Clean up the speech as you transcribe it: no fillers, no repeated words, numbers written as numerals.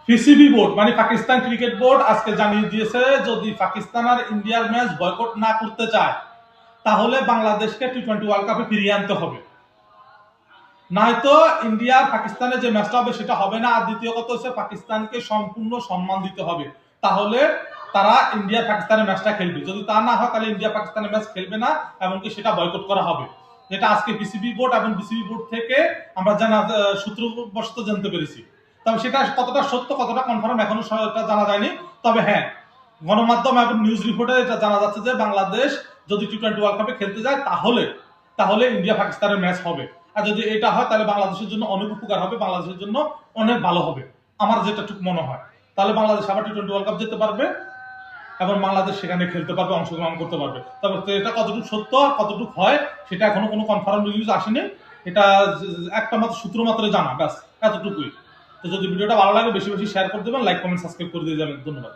PCB board মানে Pakistan cricket board আজকে জানিয়ে দিয়েছে যদি পাকিস্তান আর ইন্ডিয়ার ম্যাচ বয়কট না করতে চায় তাহলে বাংলাদেশকে টি-20 ওয়ার্ল্ড কাপে ফিরিয়ে আনতে হবে, নয়তো ইন্ডিয়া আর পাকিস্তানের যে ম্যাচটা হবে সেটা হবে না। আর দ্বিতীয় কথা হচ্ছে পাকিস্তানকে সম্পূর্ণ সম্মান দিতে হবে, তাহলে তারা ইন্ডিয়া পাকিস্তানের ম্যাচটা খেলবে। যদি তা না হয় তাহলে ইন্ডিয়া পাকিস্তানের ম্যাচ খেলবে না, এমনকি সেটা বয়কট করা হবে। যেটা আজকে পিসিবি বোর্ড এবং বিসিবি বোর্ড থেকে আমরা সূত্রবশত জানতে পেরেছি। তবে সেটা কতটা সত্য কতটা কনফার্ম এখনো জানা যায়নি। তবে হ্যাঁ, গণমাধ্যম এবং নিউজ রিপোর্টে এটা জানা যাচ্ছে যে বাংলাদেশ যদি টি-20 ওয়ার্ল্ড কাপে খেলতে যায় তাহলে তাহলে ইন্ডিয়া পাকিস্তানের ম্যাচ হবে। আর যদি এটা হয় তাহলে বাংলাদেশের জন্য অনেক উপকার হবে, বাংলাদেশের জন্য অনেক ভালো হবে আমার যেটাটুকু মনে হয়। তাহলে বাংলাদেশ আবার টি-20 ওয়ার্ল্ড কাপ যেতে পারবে এবং বাংলাদেশ সেখানে খেলতে পারবে, অংশগ্রহণ করতে পারবে। তবে এটা কতটুকু সত্য আর কতটুকু হয় সেটা এখনো কোনো কনফার্ম নিউজ আসেনি। এটা একটা মাত্র সূত্র মাত্র জানা, ব্যাস এতটুকুই। তো যদি ভিডিওটা ভালো লাগে বেশি বেশি শেয়ার করে দেবেন, লাইক কমেন্ট সাবস্ক্রাইব করে দিয়ে যাবেন। ধন্যবাদ।